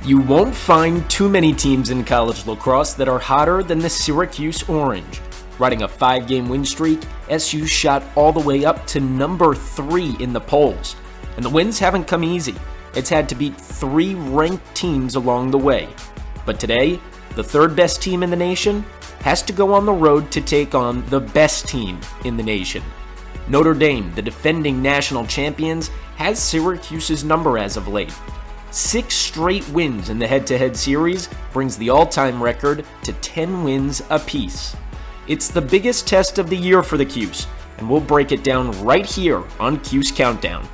You won't find too many teams in college lacrosse that are hotter than the Syracuse Orange. Riding a 5-game win streak, SU shot all the way up to number 3 in the polls. And the wins haven't come easy. It's had to beat 3 ranked teams along the way. But today, the third best team in the nation has to go on the road to take on the best team in the nation. Notre Dame, the defending national champions, has Syracuse's number as of late. 6 straight wins in the head-to-head series brings the all-time record to 10 wins apiece. It's the biggest test of the year for the Cuse, and we'll break it down right here on Cuse Countdown.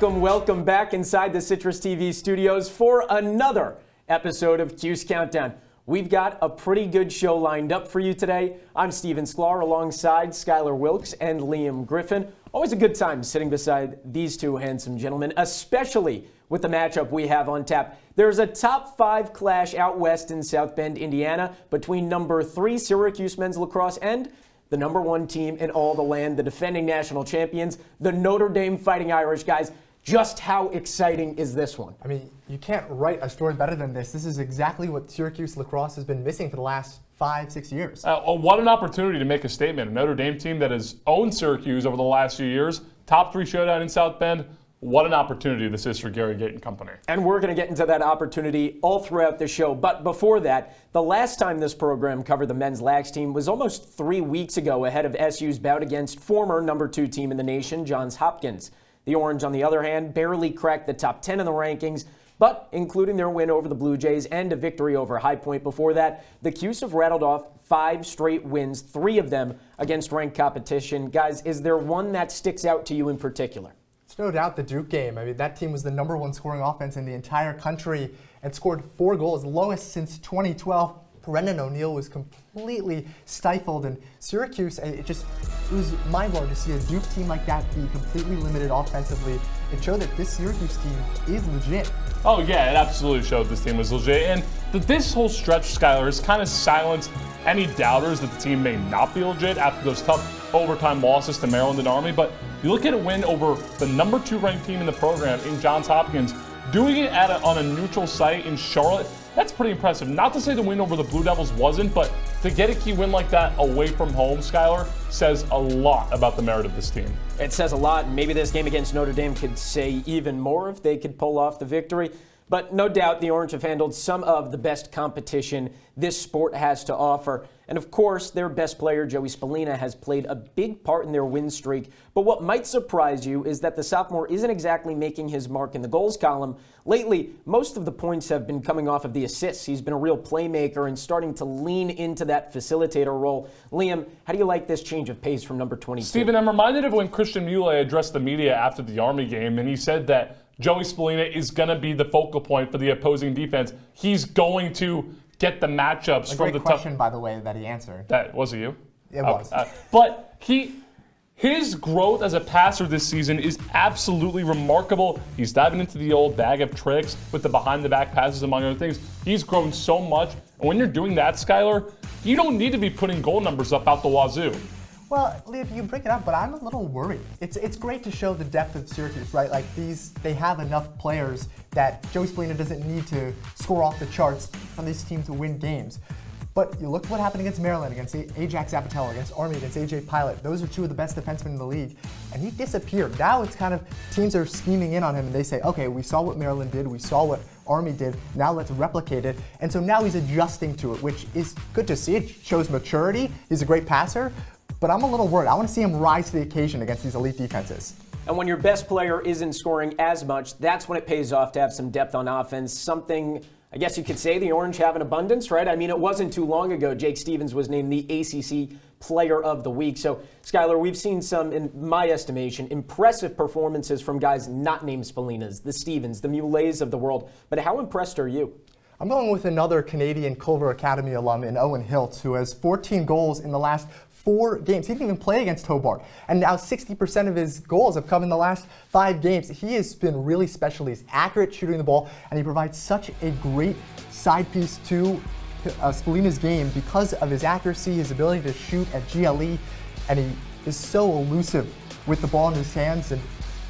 Welcome back inside the CitrusTV studios for another episode of Cuse Countdown. We've got a pretty good show lined up for you today. I'm Sklar alongside Skyler, Wilkes, and Liam Griffin. Always a good time sitting beside these two handsome gentlemen, especially with the matchup we have on tap. There's a top 5 clash out west in South Bend, Indiana, between number 3 Syracuse men's lacrosse and the number 1 team in all the land, the defending national champions, the Notre Dame Fighting Irish. Guys, just how exciting is this one? I mean, you can't write a story better than this. This is exactly what Syracuse lacrosse has been missing for the last 5-6 years. What an opportunity to make a statement. A Notre Dame team that has owned Syracuse over the last few years, top 3 showdown in South Bend. What an opportunity this is for Gary Gate and company. And we're going to get into that opportunity all throughout the show. But before that, the last time this program covered the men's Lax team was almost 3 weeks ago, ahead of SU's bout against former number 2 team in the nation, Johns Hopkins. The Orange, on the other hand, barely cracked the top 10 in the rankings, but including their win over the Blue Jays and a victory over High Point before that, the Cuse have rattled off 5 straight wins, 3 of them against ranked competition. Guys, is there one that sticks out to you in particular? It's no doubt the Duke game. I mean, that team was the number 1 scoring offense in the entire country and scored 4 goals, lowest since 2012. Brendan O'Neill was completely stifled, and Syracuse, it was mind-blowing to see a Duke team like that be completely limited offensively. It showed that this Syracuse team is legit. Oh yeah, it absolutely showed this team was legit, and this whole stretch, Skyler, has kind of silenced any doubters that the team may not be legit after those tough overtime losses to Maryland and Army. But you look at a win over the number 2 ranked team in the program in Johns Hopkins, doing it on a neutral site in Charlotte. That's pretty impressive. Not to say the win over the Blue Devils wasn't, but to get a key win like that away from home, Skyler, says a lot about the merit of this team. It says a lot, and maybe this game against Notre Dame could say even more if they could pull off the victory. But no doubt the Orange have handled some of the best competition this sport has to offer. And of course, their best player, Joey Spallina, has played a big part in their win streak. But what might surprise you is that the sophomore isn't exactly making his mark in the goals column. Lately, most of the points have been coming off of the assists. He's been a real playmaker and starting to lean into that facilitator role. Liam, how do you like this change of pace from number 22? Steven, I'm reminded of when Christian Muley addressed the media after the Army game, and he said that Joey Spallina is going to be the focal point for the opposing defense. He's going to get the matchups from the question, by the way, that he answered. That was it you? It was. But his growth as a passer this season is absolutely remarkable. He's diving into the old bag of tricks with the behind-the-back passes, among other things. He's grown so much. And when you're doing that, Skyler, you don't need to be putting goal numbers up out the wazoo. Well, Liam, you bring it up, but I'm a little worried. It's great to show the depth of Syracuse, right? Like they have enough players that Joey Spallina doesn't need to score off the charts on this team to win games. But you look at what happened against Maryland, against Ajax Zapatello, against Army, against AJ Pilot. Those are 2 of the best defensemen in the league, and he disappeared. Now it's kind of teams are scheming in on him, and they say, okay, we saw what Maryland did, we saw what Army did, now let's replicate it. And so now he's adjusting to it, which is good to see. It shows maturity. He's a great passer. But I'm a little worried. I want to see him rise to the occasion against these elite defenses. And when your best player isn't scoring as much, that's when it pays off to have some depth on offense. Something, I guess you could say, the Orange have in abundance, right? I mean, it wasn't too long ago Jake Stevens was named the ACC Player of the Week. So, Skyler, we've seen some, in my estimation, impressive performances from guys not named Spallinas, the Stevens, the Mulets of the world. But how impressed are you? I'm going with another Canadian Culver Academy alum in Owen Hiltz, who has 14 goals in the last 4 games. He didn't even play against Hobart, and now 60% of his goals have come in the last 5 games. He has been really special. He's accurate shooting the ball, and he provides such a great side piece to Spolina's game because of his accuracy, his ability to shoot at GLE, and he is so elusive with the ball in his hands. And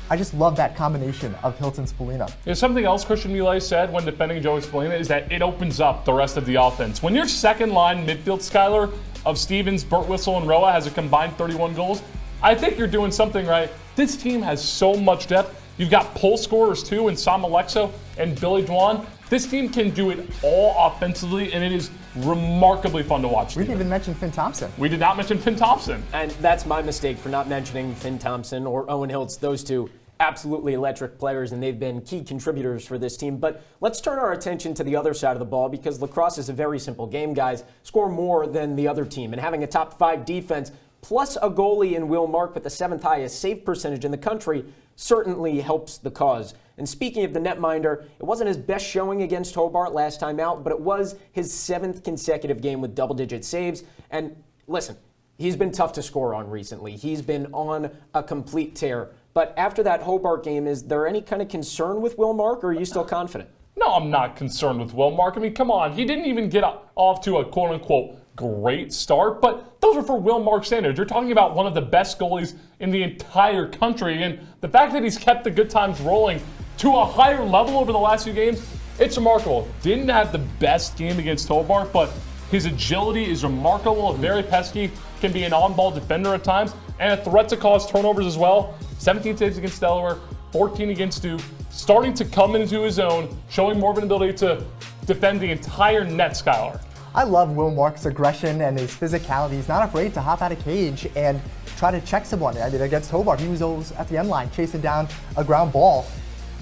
I just love that combination of Hiltz and Spolina. Something else Christian Millet said when defending Joey Spolina is that it opens up the rest of the offense. When your second line midfield, Skyler, of Stevens, Birtwistle, and Roa has a combined 31 goals, I think you're doing something right. This team has so much depth. You've got pole scorers too in Sam Alexo and Billy Dwan. This team can do it all offensively, and it is remarkably fun to watch. We didn't even mention Finn Thompson. We did not mention Finn Thompson. And that's my mistake for not mentioning Finn Thompson or Owen Hiltz. Those two absolutely electric players, and they've been key contributors for this team. But let's turn our attention to the other side of the ball, because lacrosse is a very simple game, guys. Score more than the other team, and having a top 5 defense plus a goalie in Will Mark with the 7th highest save percentage in the country certainly helps the cause. And speaking of the netminder, it wasn't his best showing against Hobart last time out, but it was his 7th consecutive game with double-digit saves. And listen, he's been tough to score on recently. He's been on a complete tear. But after that Hobart game, is there any kind of concern with Will Mark, or are you still confident? No, I'm not concerned with Will Mark. I mean, come on. He didn't even get off to a quote-unquote great start, but those are for Will Mark standards. You're talking about one of the best goalies in the entire country, and the fact that he's kept the good times rolling to a higher level over the last few games, it's remarkable. Didn't have the best game against Hobart, but his agility is remarkable, very pesky, can be an on-ball defender at times, and a threat to cause turnovers as well. 17 saves against Delaware, 14 against Duke, starting to come into his own, showing more of an ability to defend the entire net, Skyler. I love Will Mark's aggression and his physicality. He's not afraid to hop out of cage and try to check someone. I mean, against Hobart, he was always at the end line chasing down a ground ball.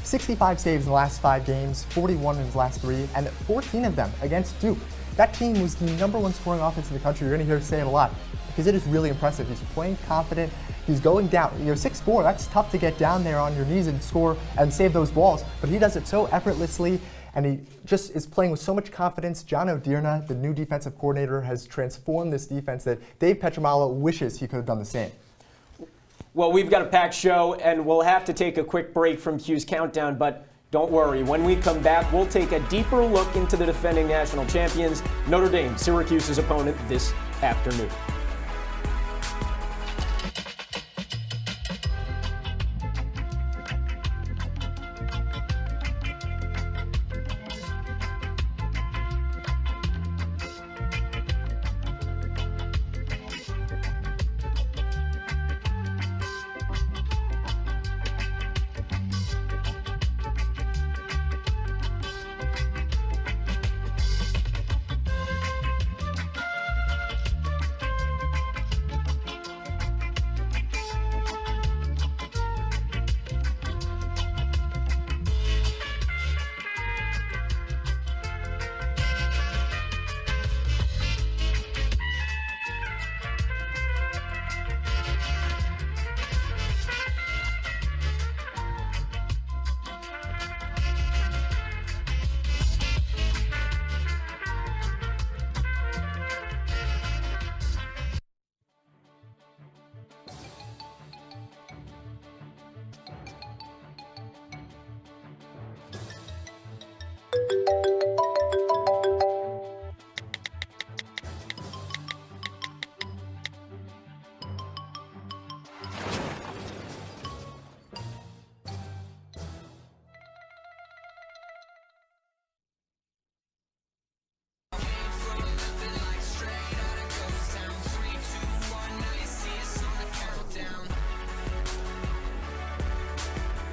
65 saves in the last 5 games, 41 in his last 3, and 14 of them against Duke. That team was the #1 scoring offense in the country. You're going to hear us say it a lot because it is really impressive. He's playing confident. He's going down. 6'4", that's tough to get down there on your knees and score and save those balls, but he does it so effortlessly, and he just is playing with so much confidence. John O'Dearna, the new defensive coordinator, has transformed this defense that Dave Petramalo wishes he could have done the same. Well, we've got a packed show, and we'll have to take a quick break from Cuse Countdown, but don't worry. When we come back, we'll take a deeper look into the defending national champions, Notre Dame, Syracuse's opponent this afternoon.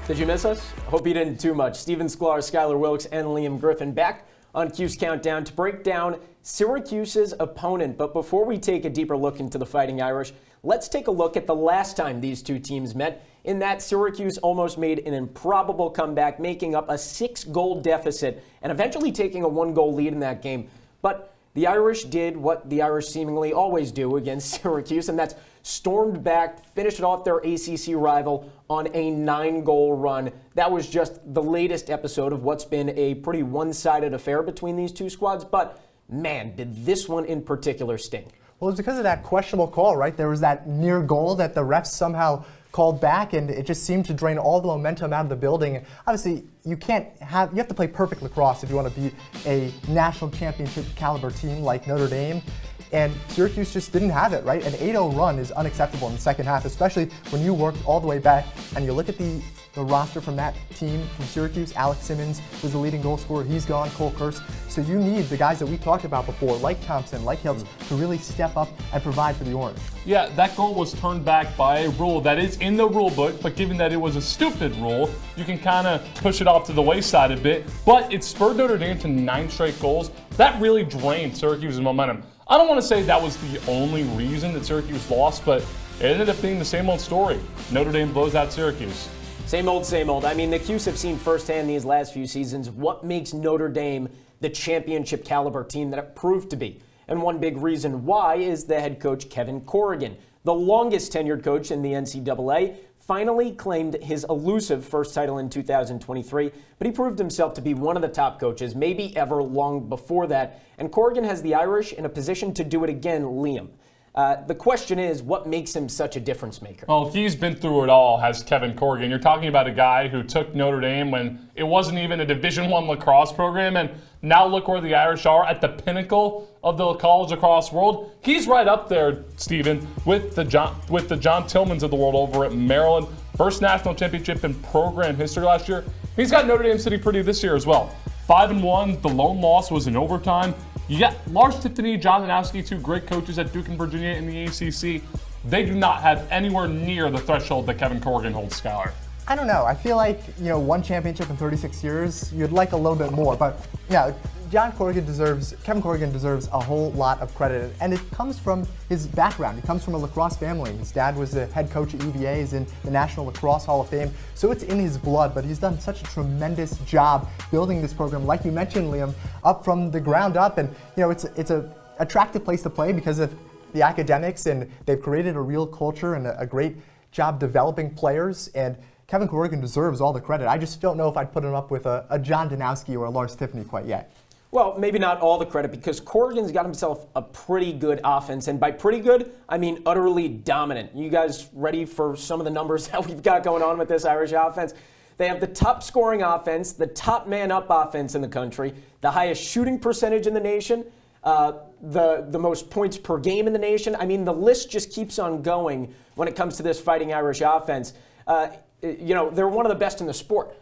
Did you miss us? I hope you didn't too much. Steven Sklar, Skyler, Wilkes, and Liam Griffin back on Cuse Countdown to break down Syracuse's opponent. But before we take a deeper look into the Fighting Irish, let's take a look at the last time these two teams met. In that, Syracuse almost made an improbable comeback, making up a 6-goal deficit and eventually taking a 1-goal lead in that game. But the Irish did what the Irish seemingly always do against Syracuse, and that's stormed back, finished off their ACC rival on a 9-goal run. That was just the latest episode of what's been a pretty one-sided affair between these two squads, but man, did this one in particular sting. Well, it's because of that questionable call, right? There was that near goal that the refs somehow called back, and it just seemed to drain all the momentum out of the building. Obviously, you have to play perfect lacrosse if you want to beat a national championship caliber team like Notre Dame. And Syracuse just didn't have it, right? An 8-0 run is unacceptable in the second half, especially when you work all the way back and you look at the roster from that team from Syracuse. Alex Simmons was the leading goal scorer. He's gone. Cole Kurse. So you need the guys that we talked about before, like Thompson, like Hiltz, to really step up and provide for the Orange. Yeah, that goal was turned back by a rule that is in the rule book, but given that it was a stupid rule, you can kind of push it off to the wayside a bit. But it spurred Notre Dame to 9 straight goals. That really drained Syracuse's momentum. I don't want to say that was the only reason that Syracuse lost, but it ended up being the same old story. Notre Dame blows out Syracuse. Same old, same old. I mean, the Cuse have seen firsthand these last few seasons what makes Notre Dame the championship caliber team that it proved to be. And one big reason why is the head coach, Kevin Corrigan, the longest tenured coach in the NCAA, finally claimed his elusive first title in 2023, but he proved himself to be one of the top coaches, maybe ever, long before that. And Corrigan has the Irish in a position to do it again, Liam. The question is, what makes him such a difference maker? Well, he's been through it all, has Kevin Corrigan. You're talking about a guy who took Notre Dame when it wasn't even a Division I lacrosse program, and now look where the Irish are at the pinnacle of the college lacrosse world. He's right up there, Stephen, with the John Tillmans of the world over at Maryland. First national championship in program history last year. He's got Notre Dame City pretty this year as well. 5-1. The lone loss was in overtime. You got Lars Tiffany, John Danowski, 2 great coaches at Duke and Virginia in the ACC. They do not have anywhere near the threshhold that Kevin Corrigan holds, Skyler. I don't know. I feel like, one championship in 36 years, you'd like a little bit more. But yeah, Kevin Corrigan deserves a whole lot of credit. And it comes from his background. He comes from a lacrosse family. His dad was the head coach at UVA, he's in the National Lacrosse Hall of Fame. So it's in his blood, but he's done such a tremendous job building this program, like you mentioned, Liam, up from the ground up. And it's an attractive place to play because of the academics, and they've created a real culture and a great job developing players. And Kevin Corrigan deserves all the credit. I just don't know if I'd put him up with a John Danowski or a Lars Tiffany quite yet. Well, maybe not all the credit, because Corrigan's got himself a pretty good offense. And by pretty good, I mean utterly dominant. You guys ready for some of the numbers that we've got going on with this Irish offense? They have the top scoring offense, the top man-up offense in the country, the highest shooting percentage in the nation, the most points per game in the nation. I mean, the list just keeps on going when it comes to this Fighting Irish offense. They're one of the best in the sport.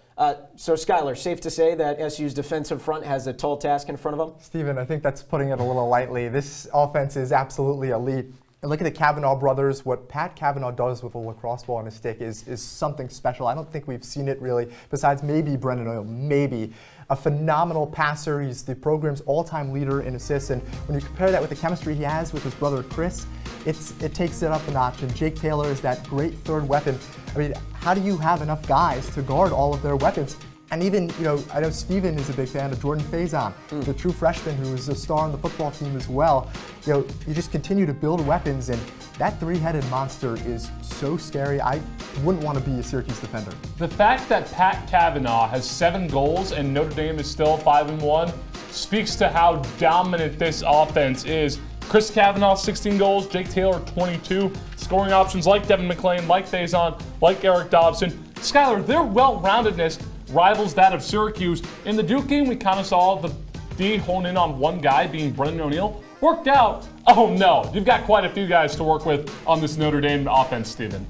So, Skyler, safe to say that SU's defensive front has a tall task in front of them? Stephen, I think that's putting it a little lightly. This offense is absolutely elite. And look at the Kavanaugh brothers. What Pat Kavanaugh does with a lacrosse ball on his stick is something special. I don't think we've seen it really, besides maybe Brendan Oil, maybe. A phenomenal passer. He's the program's all-time leader in assists. And when you compare that with the chemistry he has with his brother Chris, it takes it up a notch. And Jake Taylor is that great third weapon. I mean, how do you have enough guys to guard all of their weapons? And even, I know Steven is a big fan of Jordan Faison, the true freshman who is a star on the football team as well. You just continue to build weapons, and that 3-headed monster is so scary. I wouldn't want to be a Syracuse defender. The fact that Pat Kavanaugh has 7 goals and Notre Dame is still 5-1 speaks to how dominant this offense is. Chris Kavanaugh, 16 goals, Jake Taylor, 22. Scoring options like Devin McClain, like Faison, like Eric Dobson. Skyler, their well-roundedness rivals that of Syracuse. In the Duke game, we kind of saw the D hone in on one guy, being Brendan O'Neill. Worked out. Oh no, you've got quite a few guys to work with on this Notre Dame offense, Stephen.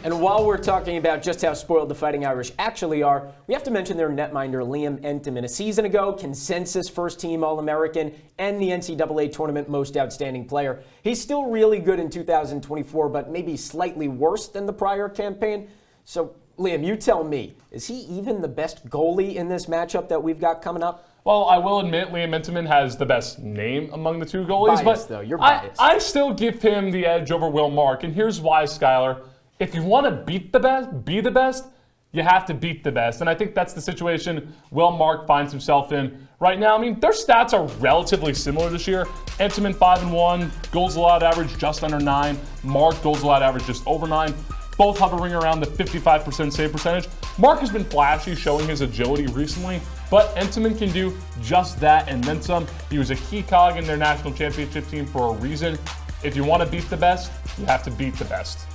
And while we're talking about just how spoiled the Fighting Irish actually are, we have to mention their netminder, Liam Entenmann. A season ago, consensus first-team All-American and the NCAA Tournament Most Outstanding Player. He's still really good in 2024, but maybe slightly worse than the prior campaign. So, Liam, you tell me, is he even the best goalie in this matchup that we've got coming up? Well, I will admit Liam Entenmann has the best name among the 2 goalies, biased, but though. You're biased. I still give him the edge over Will Mark, and here's why, Skyler. If you want to beat the best, be the best, you have to beat the best. And I think that's the situation Will Mark finds himself in right now. I mean, their stats are relatively similar this year. Entenmann 5-1, goals allowed average just under 9. Mark goals allowed average just over 9. Both hovering around the 55% save percentage. Mark has been flashy, showing his agility recently, but Entenmann can do just that and then some. He was a key cog in their national championship team for a reason. If you want to beat the best, you have to beat the best.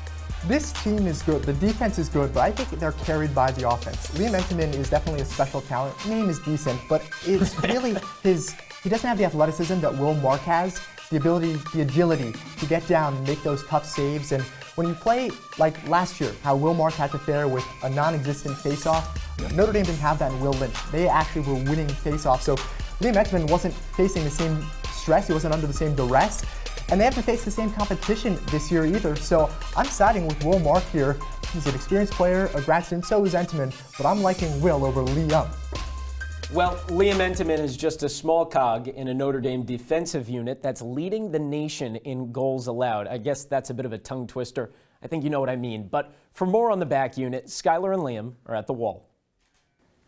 This team is good. The defense is good, but I think they're carried by the offense. Liam Entenmann is definitely a special talent. Name is decent, but it's really he doesn't have the athleticism that Will Mark has, the ability, the agility to get down and make those tough saves. And when you play like last year, how Will Mark had to fare with a non-existent face-off, Notre Dame didn't have that in Will Lynch. They actually were winning face-offs. So Liam Entenmann wasn't facing the same stress. He wasn't under the same duress. And they have to face the same competition this year either. So I'm siding with Will Mark here. He's an experienced player, a grad student, so is Entenmann, but I'm liking Will over Liam. Well, Liam Entenmann is just a small cog in a Notre Dame defensive unit that's leading the nation in goals allowed. I guess that's a bit of a tongue twister. I think you know what I mean. But for more on the back unit, Skyler and Liam are at the wall.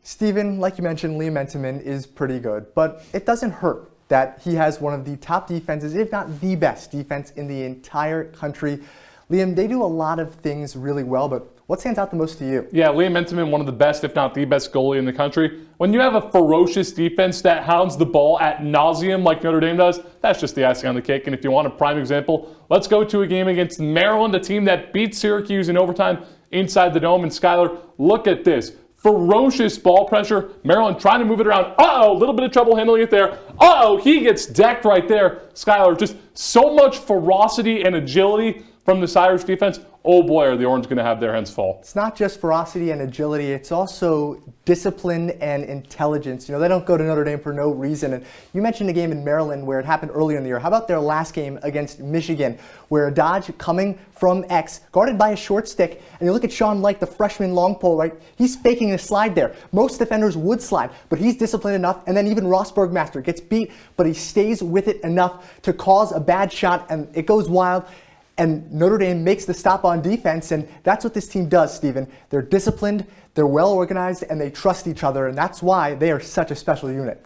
Steven, like you mentioned, Liam Entenmann is pretty good, but it doesn't hurt that he has one of the top defenses, if not the best defense in the entire country. Liam, they do a lot of things really well, but what stands out the most to you? Yeah, Liam Entenmann, one of the best, if not the best goalie in the country. When you have a ferocious defense that hounds the ball ad nauseum like Notre Dame does, that's just the icing on the cake. And if you want a prime example, let's go to a game against Maryland, a team that beat Syracuse in overtime inside the Dome. And Skyler, look at this. Ferocious ball pressure. Maryland trying to move it around. Uh-oh, a little bit of trouble handling it there. Uh-oh, he gets decked right there. Skyler, just so much ferocity and agility from this Irish defense. Oh boy, are the Orange going to have their hands full. It's not just ferocity and agility, it's also discipline and intelligence. You know, they don't go to Notre Dame for no reason. And you mentioned a game in Maryland where it happened earlier in the year. How about their last game against Michigan, where a dodge coming from X, guarded by a short stick, and you look at Sean Light, the freshman long pole, right? He's faking a slide there. Most defenders would slide, but he's disciplined enough, and then even Ross Bergmaster gets beat, but he stays with it enough to cause a bad shot, and it goes wild. And Notre Dame makes the stop on defense, and that's what this team does, Steven. They're disciplined, they're well organized, and they trust each other, and that's why they are such a special unit.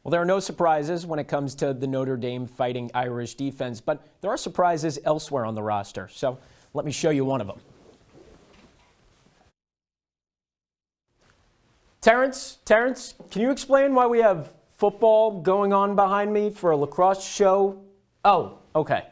Well, there are no surprises when it comes to the Notre Dame Fighting Irish defense, but there are surprises elsewhere on the roster. So let me show you one of them. Terrence, can you explain why we have football going on behind me for a lacrosse show? Oh, okay.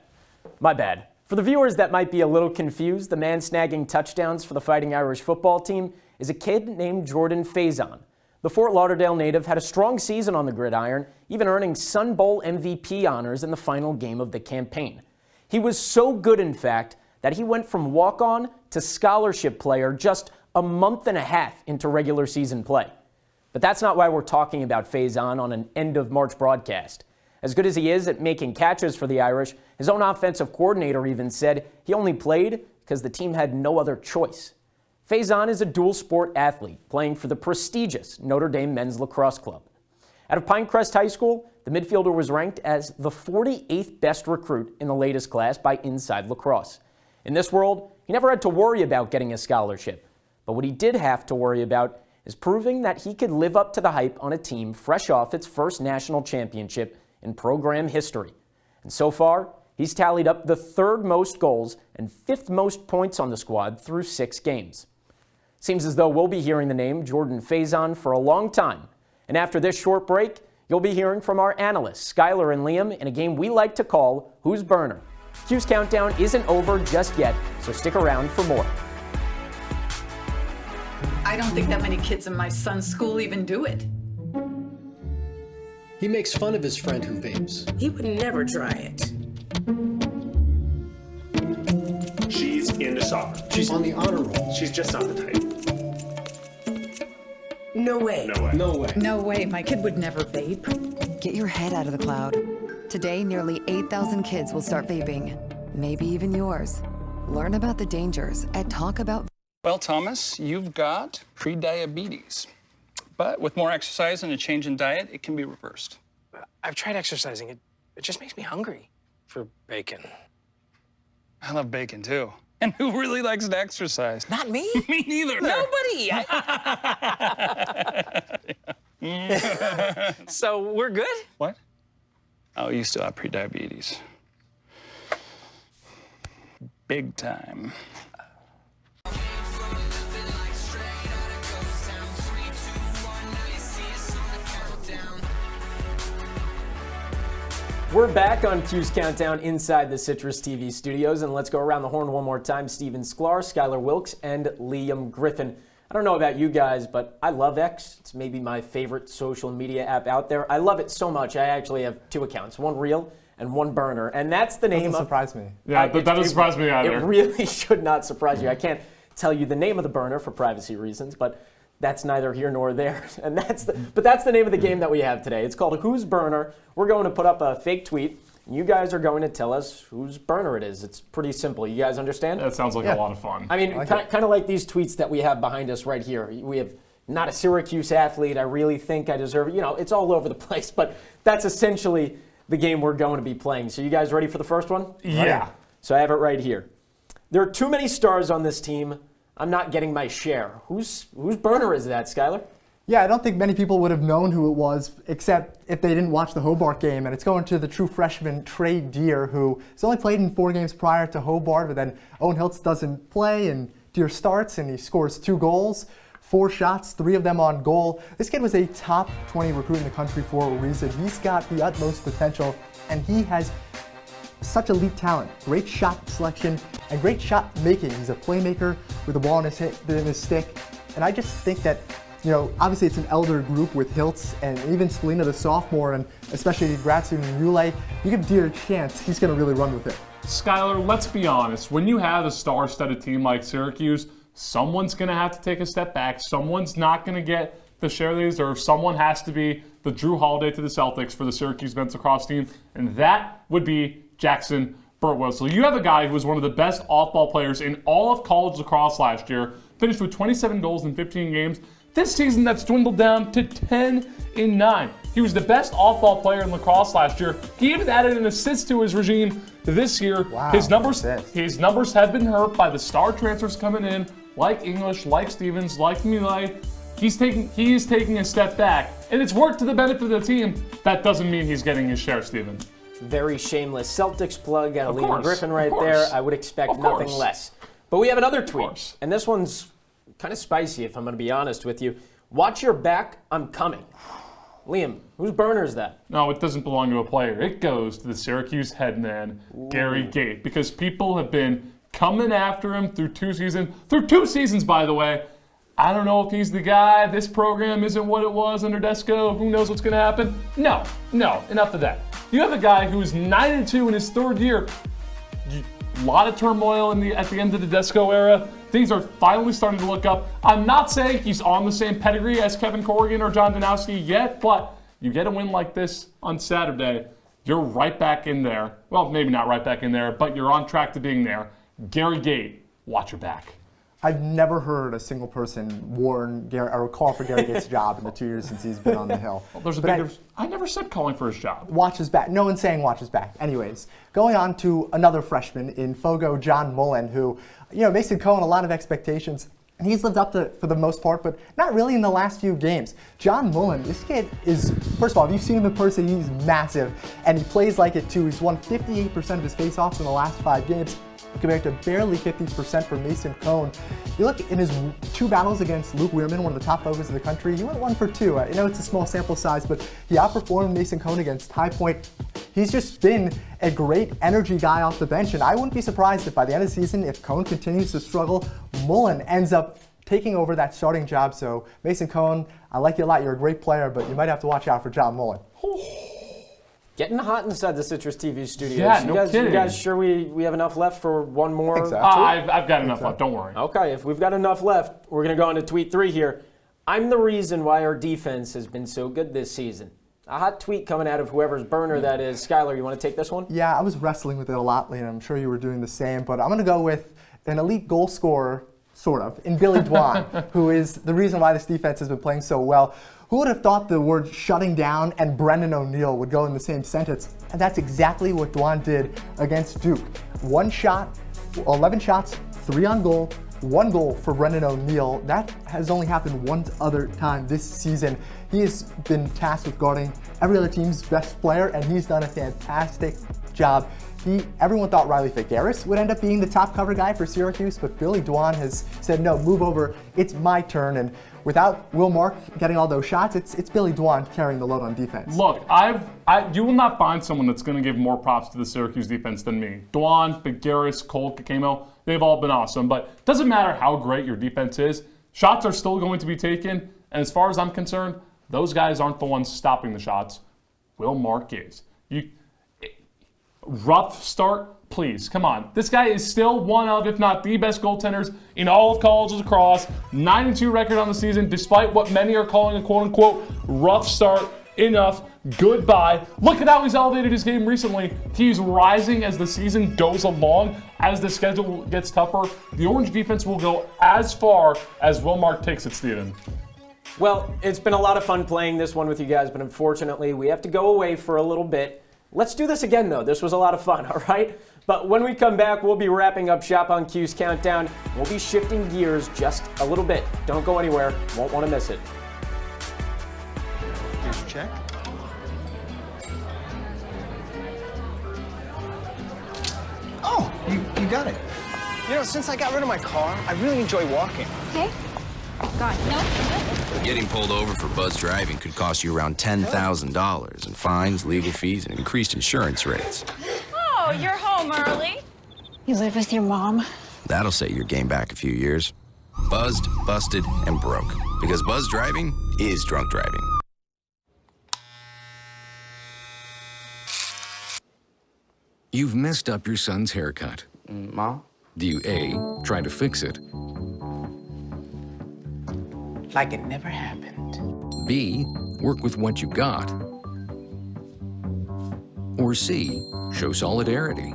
My bad. For the viewers that might be a little confused, the man snagging touchdowns for the Fighting Irish football team is a kid named Jordan Faison. The Fort Lauderdale native had a strong season on the gridiron, even earning Sun Bowl MVP honors in the final game of the campaign. He was so good, in fact, that he went from walk-on to scholarship player just a month and a half into regular season play. But that's not why we're talking about Faison on an end-of-March broadcast. As good as he is at making catches for the Irish, his own offensive coordinator even said he only played because the team had no other choice. Faison is a dual-sport athlete playing for the prestigious Notre Dame men's lacrosse club. Out of Pinecrest High School, the midfielder was ranked as the 48th best recruit in the latest class by Inside Lacrosse. In this world, he never had to worry about getting a scholarship, but what he did have to worry about is proving that he could live up to the hype on a team fresh off its first national championship in program history. And so far, he's tallied up the third most goals and fifth most points on the squad through 6 games. Seems as though we'll be hearing the name Jordan Faison for a long time. And after this short break, you'll be hearing from our analysts, Skyler and Liam, in a game we like to call Who's Burner? Cuse Countdown isn't over just yet, so stick around for more. I don't think that many kids in my son's school even do it. He makes fun of his friend who vapes. He would never try it. She's into soccer. She's on the honor roll. She's just not the type. No way. No way. No way. No way, my kid would never vape. Get your head out of the cloud. Today, nearly 8,000 kids will start vaping. Maybe even yours. Learn about the dangers at Talk About. Well, Thomas, you've got pre-diabetes. But with more exercise and a change in diet, it can be reversed. I've tried exercising. It just makes me hungry for bacon. I love bacon, too. And who really likes to exercise? Not me. Me neither. Nobody. So we're good? What? Oh, you still have prediabetes. Big time. We're back on Cuse Countdown inside the CitrusTV studios, and let's go around the horn one more time. Steven Sklar, Skyler Wilkes, and Liam Griffin. I don't know about you guys, but I love X. It's maybe my favorite social media app out there. I love it so much, I actually have 2 accounts, one real and one burner, and that's the name of... Doesn't surprise me. Yeah, that doesn't surprise me either. It really should not surprise you. I can't tell you the name of the burner for privacy reasons, but that's neither here nor there. And that's the name of the game that we have today. It's called Whose Burner. We're going to put up a fake tweet. And you guys are going to tell us whose burner it is. It's pretty simple. You guys understand? That sounds like a lot of fun. I mean, kind of like these tweets that we have behind us right here. We have not a Syracuse athlete. I really think I deserve it. You know, it's all over the place. But that's essentially the game we're going to be playing. So you guys ready for the first one? Yeah. Right. So I have it right here. There are too many stars on this team. I'm not getting my share. Whose burner is that, Skyler? Yeah, I don't think many people would have known who it was, except if they didn't watch the Hobart game. And it's going to the true freshman Trey Deer, who has only played in 4 games prior to Hobart, but then Owen Hiltz doesn't play, and Deer starts, and he scores 2 goals, 4 shots, 3 of them on goal. This kid was a top 20 recruit in the country for a reason. He's got the utmost potential, and he has such elite talent, great shot selection, and great shot making. He's a playmaker with the ball in his stick. And I just think that, you know, obviously it's an elder group with Hiltz and even Spalina, the sophomore, and especially Gratzu and Ule. You give Deer a chance, he's going to really run with it. Skyler, let's be honest. When you have a star-studded team like Syracuse, someone's going to have to take a step back. Someone's not going to get the share they deserve. Someone has to be the Drew Holiday to the Celtics for the Syracuse men's lacrosse team, and that would be Jackson Burtwell. So you have a guy who was one of the best off-ball players in all of college lacrosse last year, finished with 27 goals in 15 games. This season, that's dwindled down to 10 in 9. He was the best off-ball player in lacrosse last year. He even added an assist to his regime this year. Wow, his numbers have been hurt by the star transfers coming in, like English, like Stevens, like Milay. He is taking a step back, and it's worked to the benefit of the team. That doesn't mean he's getting his share, Steven. Very shameless Celtics plug out of Liam Griffin right there. I would expect nothing less. But we have another tweet, and this one's kind of spicy if I'm going to be honest with you. Watch your back, I'm coming. Liam, whose burner is that? No, it doesn't belong to a player. It goes to the Syracuse head man, Gary Gate, because people have been coming after him through 2 seasons. Through 2 seasons, by the way. I don't know if he's the guy. This program isn't what it was under Desco. Who knows what's going to happen? No, enough of that. You have a guy who's 9-2 in his 3rd year. A lot of turmoil at the end of the Desco era. Things are finally starting to look up. I'm not saying he's on the same pedigree as Kevin Corrigan or John Danowski yet, but you get a win like this on Saturday, you're right back in there. Well, maybe not right back in there, but you're on track to being there. Gary Gate, watch your back. I've never heard a single person warn Gary or call for Gary Gates' job in the 2 years since he's been on the Hill. Well, there's a big difference. I never said calling for his job. Watch his back. No one's saying watch his back. Anyways, going on to another freshman in Fogo, John Mullen, who, you know, Mason Cohen, a lot of expectations. And he's lived up to it for the most part, but not really in the last few games. John Mullen, this kid is, first of all, if you've seen him in person, he's massive, and he plays like it too. He's won 58% of his faceoffs in the last 5 games, compared to barely 50% for Mason Cohen. You look in his 2 battles against Luke Weirman, one of the top forwards in the country, he went 1 for 2. I know it's a small sample size, but he outperformed Mason Cohen against High Point. He's just been a great energy guy off the bench, and I wouldn't be surprised if by the end of the season, if Cohen continues to struggle, Mullen ends up taking over that starting job. So Mason Cohen, I like you a lot. You're a great player, but you might have to watch out for John Mullen. Getting hot inside the CitrusTV studios. Yeah, no kidding. You guys sure we have enough left for one more? I think so. I've got enough left, don't worry. Okay, if we've got enough left, we're going to go on to tweet 3 here. I'm the reason why our defense has been so good this season. A hot tweet coming out of whoever's burner that is. Skyler, you want to take this one? Yeah, I was wrestling with it a lot, and I'm sure you were doing the same, but I'm going to go with an elite goal scorer, sort of, in Billy Dwan, who is the reason why this defense has been playing so well. Who would have thought the word shutting down and Brendan O'Neill would go in the same sentence? And that's exactly what Dwan did against Duke. 1 shot, 11 shots, 3 on goal, 1 goal for Brendan O'Neill. That has only happened one other time this season. He has been tasked with guarding every other team's best player, and he's done a fantastic job. Everyone thought Riley Figueres would end up being the top cover guy for Syracuse, but Billy Dwan has said, no, move over, it's my turn. And without Will Mark getting all those shots, it's Billy Dwan carrying the load on defense. Look, you will not find someone that's going to give more props to the Syracuse defense than me. Dwan, Figueres, Cole, Kakemo, they've all been awesome. But it doesn't matter how great your defense is, shots are still going to be taken. And as far as I'm concerned, those guys aren't the ones stopping the shots. Will Mark is. Rough start, please, come on. This guy is still one of, if not the best goaltenders in all of college lacrosse. 9-2 record on the season, despite what many are calling a quote-unquote rough start. Enough, goodbye. Look at how he's elevated his game recently. He's rising as the season goes along. As the schedule gets tougher, the Orange defense will go as far as Will Mark takes it, Steven. Well, it's been a lot of fun playing this one with you guys, but unfortunately, we have to go away for a little bit. Let's do this again, though. This was a lot of fun, all right? But when we come back, we'll be wrapping up shop on Cuse Countdown. We'll be shifting gears just a little bit. Don't go anywhere. Won't want to miss it. Here's your check. Oh, you got it. You know, since I got rid of my car, I really enjoy walking. Okay. God, no. Getting pulled over for buzz driving could cost you around $10,000 in fines, legal fees, and increased insurance rates. Oh, you're home early. You live with your mom? That'll set your game back a few years. Buzzed, busted, and broke. Because buzz driving is drunk driving. You've messed up your son's haircut. Mom? Do you A, try to fix it? Like it never happened. B, work with what you got? Or C, show solidarity?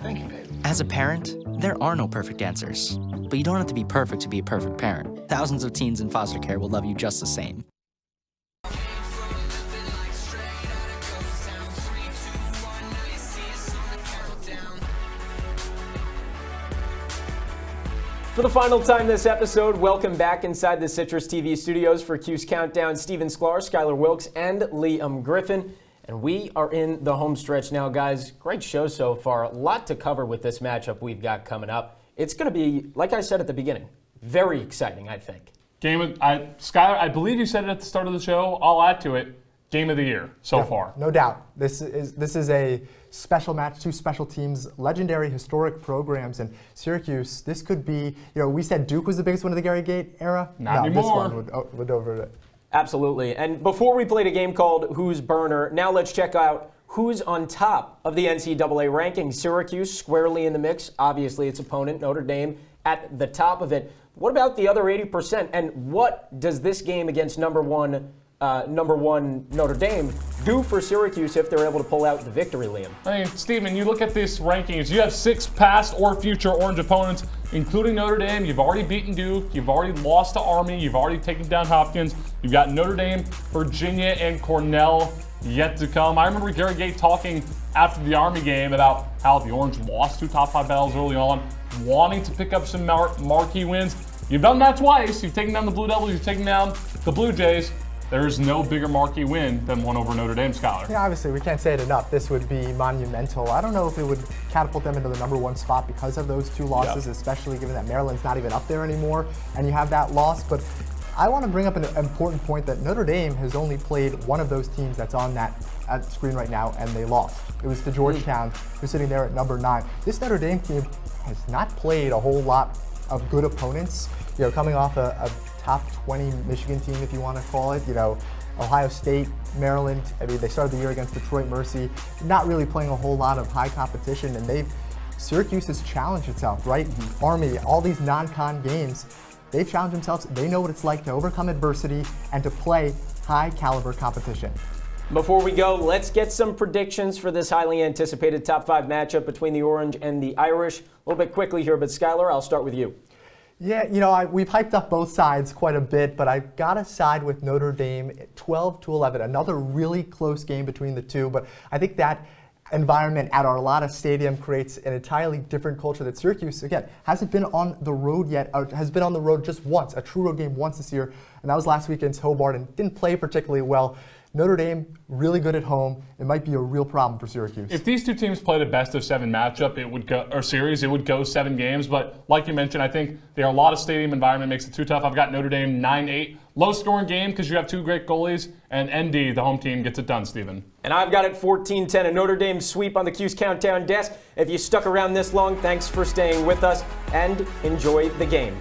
Thank you, babe. As a parent, there are no perfect answers. But you don't have to be perfect to be a perfect parent. Thousands of teens in foster care will love you just the same. For the final time this episode, welcome back inside the CitrusTV studios for Cuse Countdown. Steven Sklar, Skyler Wilkes, and Liam Griffin. And we are in the home stretch now, guys. Great show so far. A lot to cover with this matchup we've got coming up. It's going to be, like I said at the beginning, very exciting, I think. Skyler, I believe you said it at the start of the show. I'll add to it. Game of the year so far. No doubt. This is a special match, two special teams, legendary historic programs, and Syracuse, this could be, we said Duke was the biggest one of the Gary Gate era. Not anymore. This one would over it. Absolutely. And before we played a game called Who's Burner, now let's check out who's on top of the NCAA rankings. Syracuse squarely in the mix. Obviously, its opponent, Notre Dame, at the top of it. What about the other 80%? And what does this game against number one Notre Dame do for Syracuse if they're able to pull out the victory, Liam? I mean, Steven, you look at these rankings, you have 6 past or future Orange opponents, including Notre Dame. You've already beaten Duke. You've already lost to Army. You've already taken down Hopkins. You've got Notre Dame, Virginia, and Cornell yet to come. I remember Gary Gate talking after the Army game about how the Orange lost 2 top 5 battles early on, wanting to pick up some marquee wins. You've done that twice. You've taken down the Blue Devils. You've taken down the Blue Jays. There is no bigger marquee win than one over Notre Dame, Skyler. Yeah, obviously, we can't say it enough. This would be monumental. I don't know if it would catapult them into the number 1 spot because of those 2 losses, especially given that Maryland's not even up there anymore, and you have that loss. But I want to bring up an important point that Notre Dame has only played one of those teams that's on that screen right now, and they lost. It was to Georgetown, who's sitting there at number 9. This Notre Dame team has not played a whole lot of good opponents. Coming off a top 20 Michigan team, if you want to call it. Ohio State, Maryland. I mean, they started the year against Detroit Mercy, not really playing a whole lot of high competition, and Syracuse has challenged itself, right? The Army, all these non-con games, they've challenged themselves. They know what it's like to overcome adversity and to play high caliber competition. Before we go, let's get some predictions for this highly anticipated top 5 matchup between the Orange and the Irish. A little bit quickly here, but Skyler, I'll start with you. Yeah, we've hyped up both sides quite a bit, but I've got to side with Notre Dame 12-11. Another really close game between the two, but I think that environment at Arlotta Stadium creates an entirely different culture that Syracuse, again, hasn't been on the road yet, or has been on the road just once, a true road game once this year, and that was last week against Hobart, and didn't play particularly well. Notre Dame, really good at home. It might be a real problem for Syracuse. If these two teams played a best-of-7 matchup, it would go, or series, it would go 7 games. But like you mentioned, I think the Arlotta Stadium environment makes it too tough. I've got Notre Dame 9-8. Low-scoring game because you have 2 great goalies, and ND, the home team, gets it done, Stephen. And I've got it 14-10, a Notre Dame sweep on the Cuse Countdown desk. If you stuck around this long, thanks for staying with us, and enjoy the game.